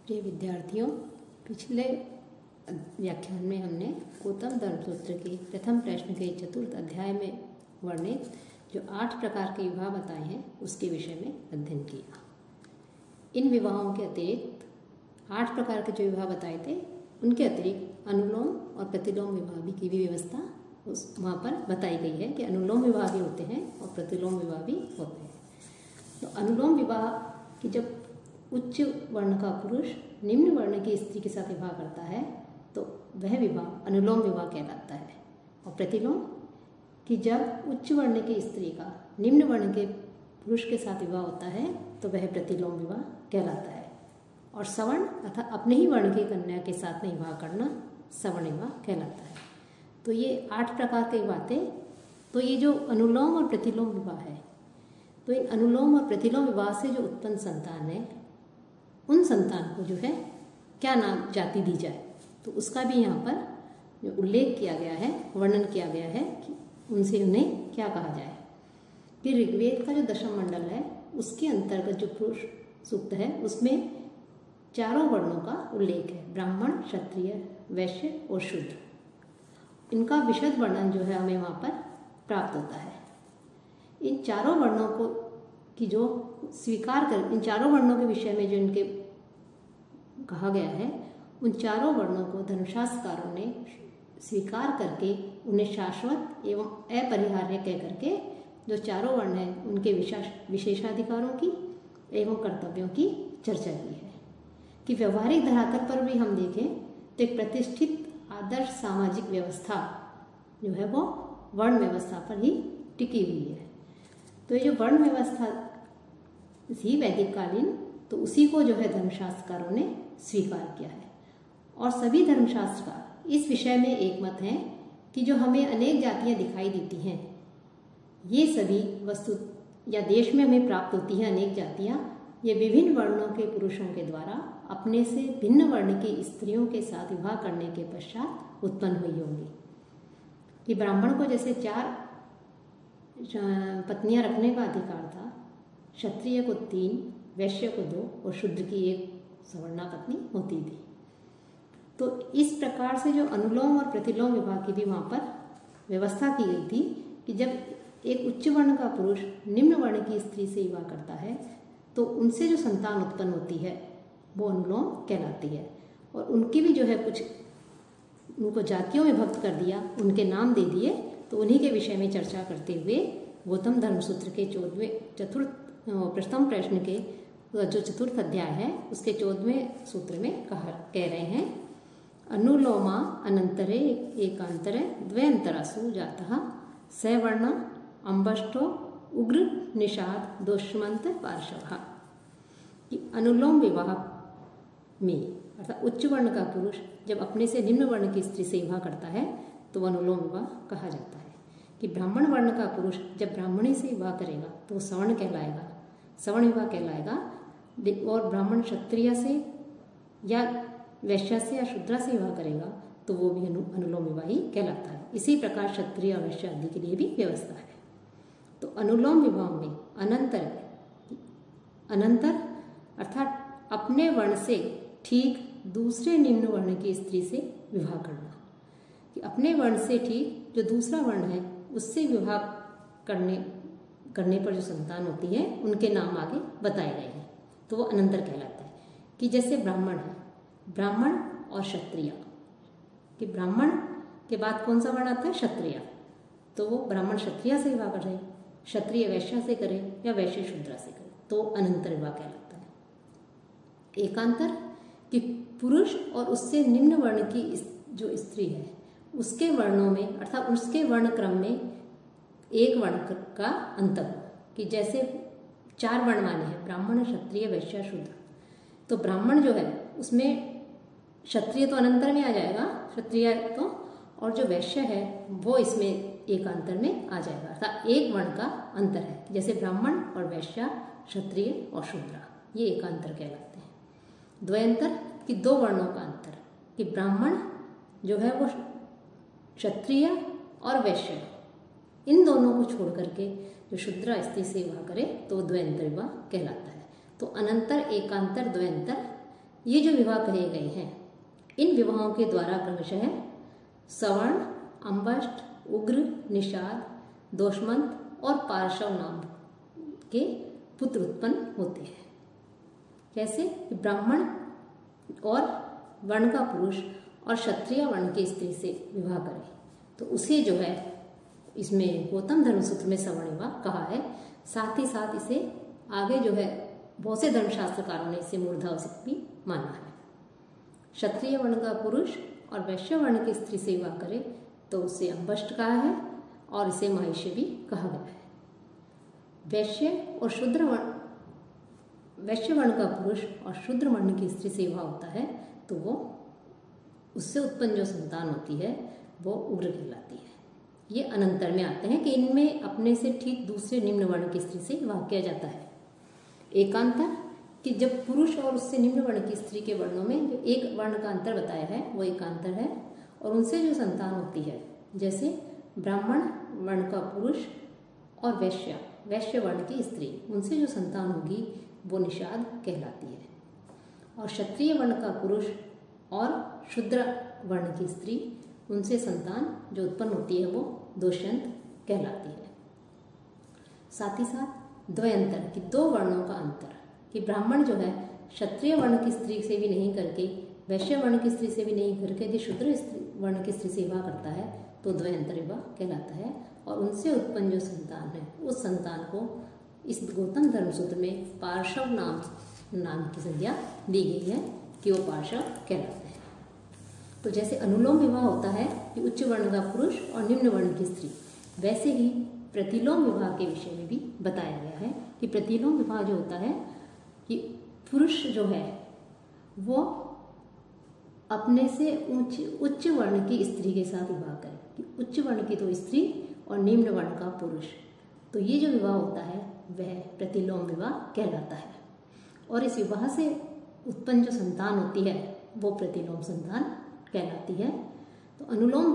प्रिय विद्यार्थियों, पिछले व्याख्यान में हमने गौतम धर्मसूत्र के प्रथम प्रश्न के चतुर्थ अध्याय में वर्णित जो 8 प्रकार के विवाह बताए हैं उसके विषय में अध्ययन किया। इन विवाहों के अतिरिक्त 8 प्रकार के जो विवाह बताए थे उनके अतिरिक्त अनुलोम और प्रतिलोम विवाह की भी व्यवस्था वहाँ पर बताई गई है कि अनुलोम विवाह भी होते हैं और प्रतिलोम विवाह भी होते हैं। तो अनुलोम विवाह की जब उच्च वर्ण का पुरुष निम्न वर्ण की स्त्री के साथ विवाह करता है तो वह विवाह अनुलोम विवाह कहलाता है, और प्रतिलोम कि जब उच्च वर्ण की स्त्री का निम्न वर्ण के पुरुष के साथ विवाह होता है तो वह प्रतिलोम विवाह कहलाता है, और सवर्ण अर्थात अपने ही वर्ण की कन्या के साथ में विवाह करना सवर्ण विवाह कहलाता है। तो ये 8 प्रकार के विवाह थे। तो ये जो अनुलोम और प्रतिलोम विवाह है, तो इन अनुलोम और प्रतिलोम विवाह से जो उत्पन्न संतान है उन संतान को जो है क्या नाम जाति दी जाए, तो उसका भी यहाँ पर जो उल्लेख किया गया है, वर्णन किया गया है कि उनसे उन्हें क्या कहा जाए। फिर ऋग्वेद का जो दशम मंडल है उसके अंतर्गत जो पुरुष सूक्त है उसमें 4 वर्णों का उल्लेख है, ब्राह्मण, क्षत्रिय, वैश्य और शूद्र। इनका विशद वर्णन जो है हमें वहाँ पर प्राप्त होता है। इन 4 वर्णों को की जो स्वीकार कर इन 4 वर्णों के विषय में जो इनके कहा गया है उन 4 वर्णों को धर्मशास्त्रकारों ने स्वीकार करके उन्हें शाश्वत एवं अपरिहार्य कह करके जो 4 वर्ण हैं उनके विशेषाधिकारों की एवं कर्तव्यों की चर्चा की है। कि व्यवहारिक धरातल पर भी हम देखें तो एक प्रतिष्ठित आदर्श सामाजिक व्यवस्था जो है वो वर्ण व्यवस्था पर ही टिकी हुई है। तो ये जो वर्ण व्यवस्था थी वैदिक कालीन, तो उसी को जो है धर्मशास्त्रकारों ने स्वीकार किया है, और सभी धर्मशास्त्रकार इस विषय में एक मत हैं कि जो हमें अनेक जातियां दिखाई देती हैं ये सभी वस्तु या देश में हमें प्राप्त होती हैं अनेक जातियां, ये विभिन्न वर्णों के पुरुषों के द्वारा अपने से भिन्न वर्ण की स्त्रियों के साथ विवाह करने के पश्चात उत्पन्न हुई होंगी। कि ब्राह्मण को जैसे 4 पत्नियां रखने का अधिकार था, क्षत्रिय को 3, वैश्य को 2 और शूद्र की 1 सवर्णा पत्नी होती थी। तो इस प्रकार से जो अनुलोम और प्रतिलोम विवाह की भी वहाँ पर व्यवस्था की गई थी कि जब एक उच्च वर्ण का पुरुष निम्न वर्ण की स्त्री से विवाह करता है तो उनसे जो संतान उत्पन्न होती है वो अनुलोम कहलाती है, और उनकी भी जो है कुछ उनको जातियों में भक्त कर दिया, उनके नाम दे दिए। तो उन्हीं के विषय में चर्चा करते हुए गौतम धर्मसूत्र के प्रथम प्रश्न के जो चतुर्थ अध्याय है उसके 14वें सूत्र में कह रहे हैं, अनुलोमा अनंतरे एकांतरे द्वयंतरासु जातः सवर्ण अंबष्टो उग्र निषाद दोषमंत पार्श्वः। कि अनुलोम विवाह में अर्थात उच्च वर्ण का पुरुष जब अपने से निम्न वर्ण की स्त्री से विवाह करता है तो अनुलोम विवाह कहा जाता है। कि ब्राह्मण वर्ण का पुरुष जब ब्राह्मणी से विवाह करेगा तो सवर्ण कहलाएगा, सवर्ण विवाह कहलाएगा, और ब्राह्मण क्षत्रिय से या वैश्य से या शूद्रा से विवाह करेगा तो वो भी अनुलोम विवाह ही कहलाता है। इसी प्रकार क्षत्रिय और वैश्य आदि के लिए भी व्यवस्था है। तो अनुलोम विवाह में अनंतर अर्थात अपने वर्ण से ठीक दूसरे निम्न वर्ण की स्त्री से विवाह करना। कि अपने वर्ण से ठीक जो दूसरा वर्ण है उससे विवाह करने पर जो संतान होती है उनके नाम आगे बताए गए हैं, तो वो अनंतर कहलाता है। कि जैसे ब्राह्मण है, ब्राह्मण और क्षत्रिय, कि ब्राह्मण के बाद कौन सा वर्ण आता है? क्षत्रिय। तो वो ब्राह्मण क्षत्रिय से विवाह करे, क्षत्रिय वैश्य से करे या वैश्य शूद्रा से करे तो अनंतर विवाह कहलाता है। एकांतर कि पुरुष और उससे निम्न वर्ण की जो स्त्री है उसके वर्णों में अर्थात उसके वर्ण क्रम में एक वर्ण का अंतर हो। कि जैसे 4 वर्ण माने हैं, ब्राह्मण, क्षत्रिय, वैश्य, शूद्र। तो ब्राह्मण जो है उसमें क्षत्रिय तो अनंतर में आ जाएगा, क्षत्रिय तो, और जो वैश्य है वो इसमें एकांतर में आ जाएगा, अर्थात एक वर्ण का अंतर है। जैसे ब्राह्मण और वैश्य, क्षत्रिय और शूद्रा, ये एकांतर कहलाते हैं। द्वयंतर कि 2 वर्णों का अंतर, कि ब्राह्मण जो है वो क्षत्रिय और वैश्य इन दोनों को छोड़ करके जो शूद्रा स्त्री से विवाह करे तो द्वयंतर विवाह कहलाता है। तो अनंतर, एकांतर, द्वयंतर ये जो विवाह कहे गए हैं, इन विवाहों के द्वारा क्रमशः सवर्ण, अंबष्ट, उग्र, निषाद, दोषमंत और पार्श्व नाम के पुत्र उत्पन्न होते हैं। कैसे? ब्राह्मण और वर्ण का पुरुष और क्षत्रिय वर्ण की स्त्री से विवाह करे तो उसे जो है इसमें गौतम धर्मसूत्र में सवर्ण विवाह कहा है। साथ ही साथ इसे आगे जो है बहुत से धर्मशास्त्रकारों ने इसे मूर्धावसिक भी माना है। क्षत्रिय वर्ण का पुरुष और वैश्य वर्ण की स्त्री से विवाह करे तो उसे अंबष्ट कहा है और इसे महिष्य भी कहा गया है। वैश्य वर्ण का पुरुष और शूद्र वर्ण की स्त्री से विवाह होता है तो वो उससे उत्पन्न जो संतान होती है वो उग्र कहलाती है। ये अनंतर में आते हैं कि इनमें अपने से ठीक दूसरे निम्न वर्ण की स्त्री से विवाह किया जाता है। एकांतर कि जब पुरुष और उससे निम्न वर्ण की स्त्री के वर्णों में जो एक वर्ण का अंतर बताया है वो एकांतर है और उनसे जो संतान होती है, जैसे ब्राह्मण वर्ण का पुरुष और वैश्य वर्ण की स्त्री, उनसे जो संतान होगी वो निषाद कहलाती है। और क्षत्रिय वर्ण का पुरुष और शूद्र वर्ण की स्त्री, उनसे संतान जो उत्पन्न होती है वो दोषयंत कहलाती है। साथ ही साथ द्वयंतर कि दो वर्णों का अंतर कि ब्राह्मण जो है क्षत्रिय वर्ण की स्त्री से भी नहीं करके वैश्य वर्ण की स्त्री से भी नहीं करके यदि शूद्र वर्ण की स्त्री से विवाह करता है तो द्वयंतर विवाह कहलाता है। और उनसे उत्पन्न जो संतान है उस संतान को इस गौतम धर्मसूत्र में पार्श्व नाम की संज्ञा दी गई है कि वो पार्श्व कहलाते हैं। तो जैसे अनुलोम विवाह होता है कि उच्च वर्ण का पुरुष और निम्न वर्ण की स्त्री, वैसे ही प्रतिलोम विवाह के विषय में भी बताया गया है कि प्रतिलोम विवाह जो होता है कि पुरुष जो है वो अपने से उच्च वर्ण की स्त्री के साथ विवाह करे कि उच्च वर्ण की तो स्त्री और निम्न वर्ण का पुरुष, तो ये जो विवाह होता है वह प्रतिलोम विवाह कहलाता है। और इस विवाह से उत्पन्न जो संतान होती है वो प्रतिलोम संतान कहलाती है। तो अनुलोम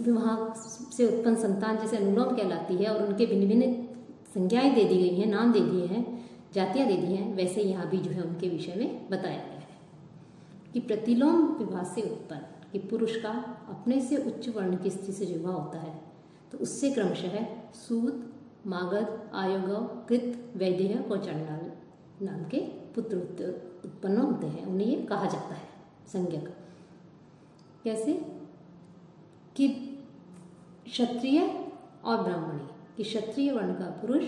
विवाह से उत्पन्न संतान जैसे अनुलोम कहलाती है और उनके भिन्न भिन्न संज्ञाएं दे दी गई हैं, नाम दे दिए हैं, जातियां दे दी हैं, वैसे यहाँ भी जो है उनके विषय में बताया गया है कि प्रतिलोम विवाह से उत्पन्न कि पुरुष का अपने से उच्च वर्ण की स्त्री से विवाह होता है तो उससे क्रमशः सूत, मागध, आयोगव, कृत, वैदेह और चंडाल नाम के पुत्र उत्पन्न होते हैं। उन्हें ये कहा जाता है संज्ञक। कैसे? कि क्षत्रिय और ब्राह्मणी कि क्षत्रिय वर्ण का पुरुष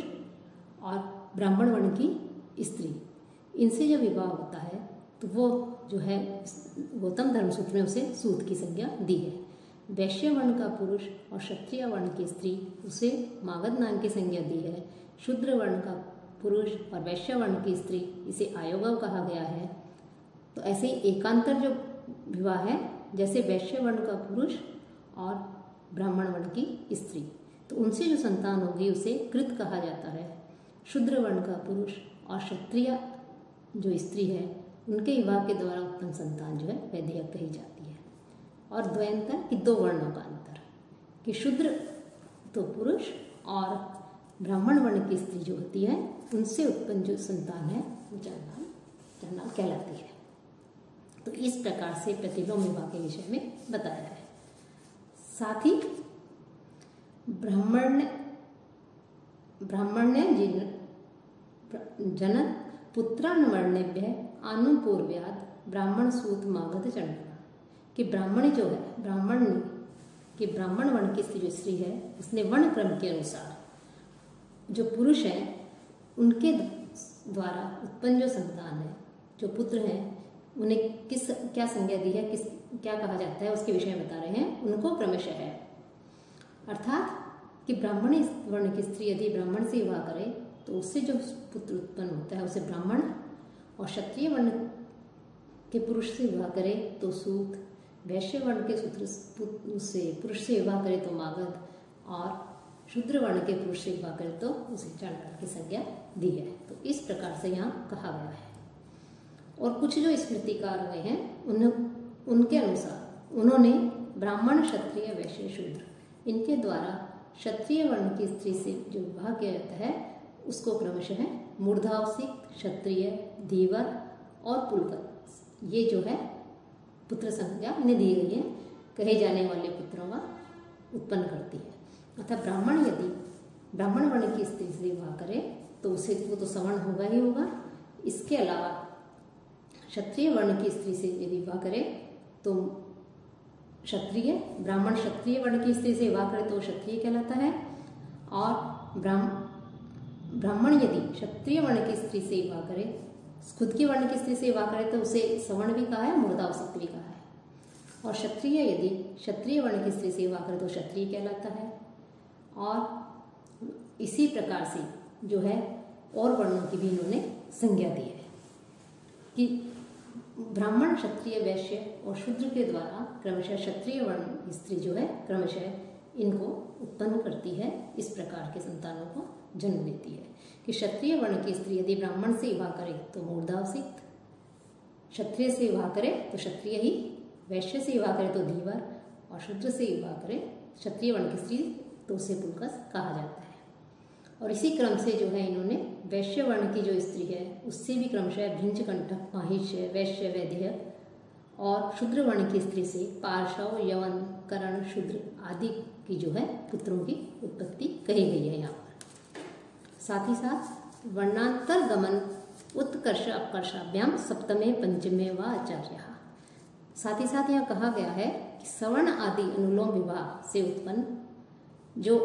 और ब्राह्मण वर्ण की स्त्री, इनसे जब विवाह होता है तो वो जो है गौतम धर्मसूत्र में उसे सूत की संज्ञा दी है। वैश्य वर्ण का पुरुष और क्षत्रिय वर्ण की स्त्री, उसे मागध नाम की संज्ञा दी है। शूद्र वर्ण का पुरुष और वैश्य वर्ण की स्त्री, इसे आयोगव कहा गया है। तो ऐसे ही एकांतर जो विवाह है, जैसे वैश्य वर्ण का पुरुष और ब्राह्मण वर्ण की स्त्री, तो उनसे जो संतान होगी उसे कृत कहा जाता है। शूद्र वर्ण का पुरुष और क्षत्रिय जो स्त्री है उनके विवाह के द्वारा उत्पन्न संतान जो है वैदेह कही जाती है। और द्वयंतर कि दो वर्णों का अंतर कि शूद्र तो पुरुष और ब्राह्मण वर्ण की स्त्री जो होती है उनसे उत्पन्न जो संतान है वो चंडाल कहलाती है। तो इस प्रकार से प्रतिलोम विवाह के विषय में बताया है। साथ ही ब्राह्मण्य जनक पुत्रान वर्णेभ्य आनुपूर्व्याद ब्राह्मण सूत मागध चंडाल कि ब्राह्मण जो है ब्राह्मण वर्ण की जो स्त्री है उसने वर्ण क्रम के अनुसार जो पुरुष है उनके द्वारा उत्पन्न जो संतान है, जो पुत्र हैं, उन्हें क्या संज्ञा दी है, क्या कहा जाता है उसके विषय में बता रहे हैं। उनको क्रमशः है अर्थात कि ब्राह्मण वर्ण की स्त्री यदि ब्राह्मण से विवाह करे तो उससे जो पुत्र उत्पन्न होता है उसे ब्राह्मण, और क्षत्रिय वर्ण के पुरुष से विवाह करे तो सूत, वैश्य वर्ण के उससे पुरुष से विवाह करे तो मागध, और शूद्र वर्ण के पुरुष से विवाह करे तो उसे चंडाल की संज्ञा दी है। तो इस प्रकार से यहाँ कहा गया है। और कुछ जो स्मृतिकार हुए हैं उनके अनुसार उन्होंने ब्राह्मण, क्षत्रिय, वैश्य, शूद्र इनके द्वारा क्षत्रिय वर्ण की स्त्री से जो विवाह किया जाता है उसको क्रमशः मूर्धावसिक, क्षत्रिय, धीवर और पुलकर ये जो है पुत्र संज्ञा इन्हें दी गई है, कहे जाने वाले पुत्रों का उत्पन्न करती है। अतः ब्राह्मण यदि ब्राह्मण वर्ण की स्त्री से विवाह करे तो उसे वो तो सवर्ण होगा ही होगा। इसके अलावा क्षत्रिय वर्ण की स्त्री से यदि विवाह करे तो क्षत्रिय, ब्राह्मण क्षत्रिय वर्ण की स्त्री से विवाह करे तो क्षत्रिय कहलाता है। और ब्राह्मण यदि क्षत्रिय वर्ण की स्त्री से विवाह करे, खुद की वर्ण की स्त्री से विवाह करे तो उसे सवर्ण भी कहा है, मूर्धावसिक्त भी कहा है। और क्षत्रिय यदि क्षत्रिय वर्ण की स्त्री से विवाह करे तो क्षत्रिय कहलाता है। और इसी प्रकार से जो है और वर्णों की भी इन्होंने संज्ञा दी है कि ब्राह्मण, क्षत्रिय, वैश्य और शूद्र के द्वारा क्रमशः क्षत्रिय वर्ण की स्त्री जो है क्रमशः इनको उत्पन्न करती है, इस प्रकार के संतानों को जन्म देती है। कि क्षत्रिय वर्ण की स्त्री यदि ब्राह्मण से विवाह करे तो मूर्धावसिक्त, क्षत्रिय से विवाह करे तो क्षत्रिय ही, वैश्य से विवाह करे तो धीवर और शूद्र से विवाह करे क्षत्रिय वर्ण की स्त्री तो उसे पुलकस कहा जाता है। और इसी क्रम से जो है इन्होंने वैश्य वर्ण की जो स्त्री है उससे भी क्रमशः भृंज, कंठक, माहिष्य, वैश्य, वैद्य और शूद्र वर्ण की स्त्री से पार्शव, यवन, करण, शूद्र आदि की जो है पुत्रों की उत्पत्ति कही गई है यहाँ पर। साथ ही साथ वर्णांतर गमन उत्कर्ष अपकर्षाभ्याम सप्तमे पंचमे व आचार्य। साथ ही साथ यहाँ कहा गया है कि सवर्ण आदि अनुलोम विवाह से उत्पन्न जो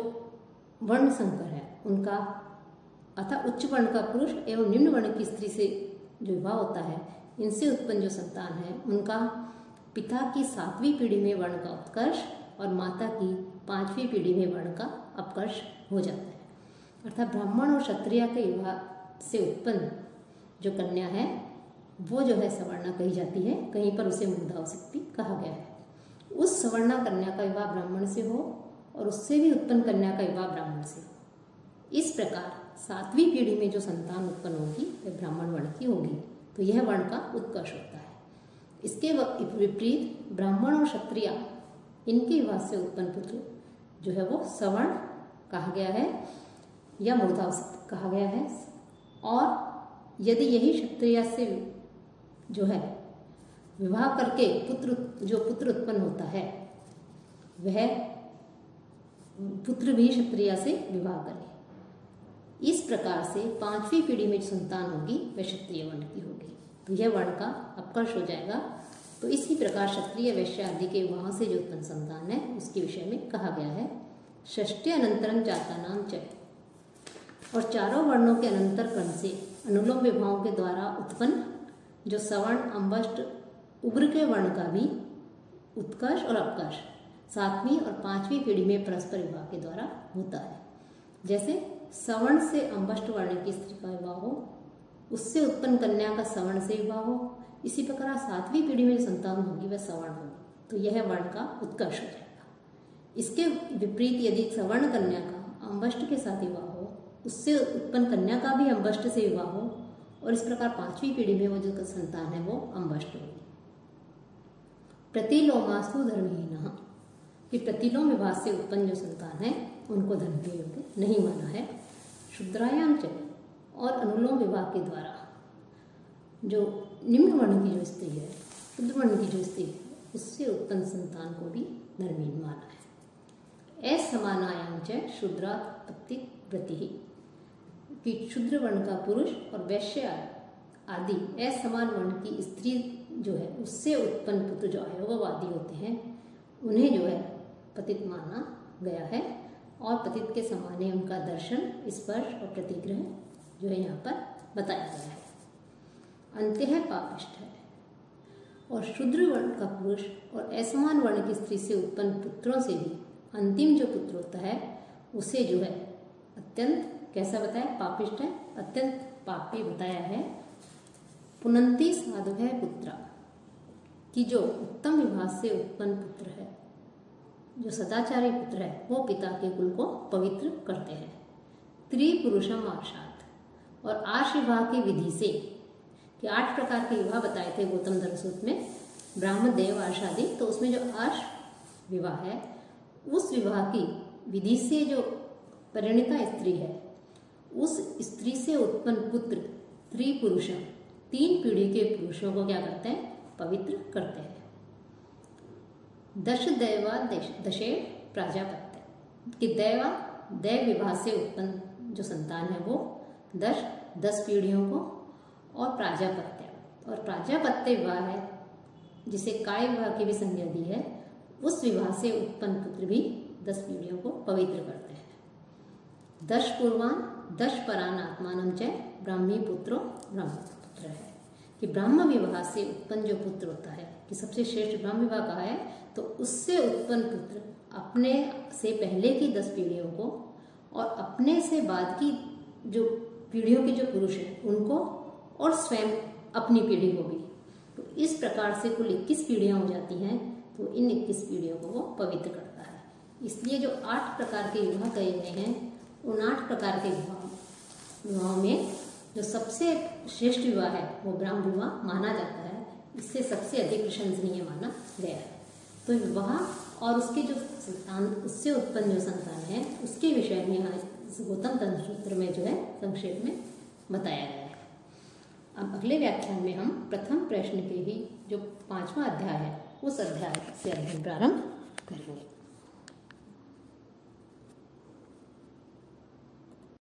वर्ण संकर है उनका अतः उच्च वर्ण का पुरुष एवं निम्न वर्ण की स्त्री से जो विवाह होता है, इनसे उत्पन्न जो संतान है उनका पिता की 7वीं पीढ़ी में वर्ण का उत्कर्ष और माता की 5वीं पीढ़ी में वर्ण का अपकर्ष हो जाता है। अर्थात ब्राह्मण और क्षत्रिय के विवाह से उत्पन्न जो कन्या है वो जो है सवर्णा कही जाती है, कहीं पर उसे मूर्धावसिक्त भी कहा गया है। उस सवर्णा कन्या का विवाह ब्राह्मण से हो और उससे भी उत्पन्न कन्या का विवाह ब्राह्मण से हो। इस प्रकार 7वीं पीढ़ी में जो संतान उत्पन्न होगी वह ब्राह्मण वर्ण की होगी, तो यह वर्ण का उत्कर्ष होता है। इसके विपरीत ब्राह्मण और क्षत्रिय इनके विवाह से उत्पन्न पुत्र जो है वो सवर्ण कहा गया है या मूर्धावसिक्त कहा गया है। और यदि यही क्षत्रिय से जो है विवाह करके पुत्र उत्पन्न होता है वह पुत्र भी क्षत्रिय से विवाह करे, इस प्रकार से 5वीं पीढ़ी में जो संतान होगी वह क्षत्रिय वर्ण की होगी, तो यह वर्ण का अपकर्ष हो जाएगा। तो इसी प्रकार क्षत्रिय, वैश्य आदि के विवाह से जो उत्पन्न संतान है उसके विषय में कहा गया है षष्ठे अनंतरम जातानाम च। और चारों वर्णों के अनंतर क्रम से अनुलोम विवाहों के द्वारा उत्पन्न जो सवर्ण, अंबष्ट, उग्र के वर्ण का भी उत्कर्ष और अपकर्ष 7वीं और 5वीं पीढ़ी में परस्पर विवाह के द्वारा होता है। जैसे सवर्ण से अंबष्ट वर्ण की स्त्री का विवाह हो, उससे उत्पन्न कन्या का सवर्ण से विवाह हो, इसी प्रकार 7वीं पीढ़ी में जो संतान होगी वह सवर्ण होगी, तो यह वर्ण का उत्कर्ष हो जाएगा। इसके विपरीत यदि सवर्ण कन्या का अंबष्ट के साथ विवाह हो, उससे उत्पन्न कन्या का भी अंबष्ट से विवाह हो और इस प्रकार 5वीं पीढ़ी में वो जो संतान है वो अंबष्ट होगी। प्रतिलोमास्तु धर्महीनः कि प्रतिलोम विवाह से उत्पन्न जो संतान है उनको धर्म के योग्य नहीं माना है। शूद्रायाम च और अनुलोम विवाह के द्वारा जो निम्न वर्ण की जो स्त्री है, शुद्ध वर्ण की जो स्त्री है, उससे उत्पन्न संतान को भी धर्महीन माना है। असमानायाम च शूद्रात्पत्ति व्रति कि शुद्र वर्ण का पुरुष और वैश्य आदि असमान वर्ण की स्त्री जो है उससे उत्पन्न पुत्र जो अयोगवादी होते हैं उन्हें जो है पतित माना गया है और पतित के समान ही उनका दर्शन, स्पर्श और प्रतिग्रह जो है यहाँ पर बताया गया है। अंत्य पापिष्ठ है। और शूद्र वर्ण का पुरुष और असमान वर्ण की स्त्री से उत्पन्न पुत्रों से भी अंतिम जो पुत्र होता है उसे जो है अत्यंत कैसा बताया, पापिष्ठ है, अत्यंत पापी बताया है। पुनंती साधु है पुत्र कि जो उत्तम विवाह से उत्पन्न पुत्र है, जो सदाचारी पुत्र है, वो पिता के कुल को पवित्र करते हैं। त्रिपुरुषम आशात और आश विवाह की विधि से कि 8 प्रकार के विवाह बताए थे गौतम धर्म सूत्र में, ब्राह्म, देव, आश आदि, तो उसमें जो आश विवाह है उस विवाह की विधि से जो परिणीता स्त्री है उस स्त्री से उत्पन्न पुत्र त्रिपुरुषम 3 पीढ़ी के पुरुषों को क्या करते हैं, पवित्र करते हैं। दश दैवा दशे प्राजापत्य, कि दैव विवाह से उत्पन्न जो संतान है वो 10 पीढ़ियों को, और प्राजापत्य विवाह है जिसे काय विवाह की भी संज्ञा दी है, उस विवाह से उत्पन्न पुत्र भी 10 पीढ़ियों को पवित्र करते हैं। 10 पूर्वान 10 परान आत्मानं च ब्राह्मी पुत्रो ब्रह्मपुत्र है, कि ब्राह्म विवाह से उत्पन्न जो पुत्र होता है, कि सबसे श्रेष्ठ ब्राह्म विवाह कहा है, तो उससे उत्पन्न पुत्र अपने से पहले की 10 पीढ़ियों को और अपने से बाद की जो पीढ़ियों के जो पुरुष हैं उनको और स्वयं अपनी पीढ़ी को भी, तो इस प्रकार से कुल 21 पीढ़ियां हो जाती हैं। तो इन 21 पीढ़ियों को वो पवित्र करता है। इसलिए जो 8 प्रकार के विवाह कहे गए हैं, उन 8 प्रकार के विवाहों में जो सबसे श्रेष्ठ विवाह है वो ब्राह्म विवाह माना जाता है। इससे सबसे अधिक प्रशंसनीय माना गया है। तो विवाह और उसके जो संतान, उससे उत्पन्न जो संतान है, उसके विषय में यहाँ गौतम तंत्र सूत्र में जो है संक्षेप में बताया गया है। अब अगले व्याख्यान में हम प्रथम प्रश्न के ही जो 5वां अध्याय है उस अध्याय से अध्ययन प्रारंभ करेंगे।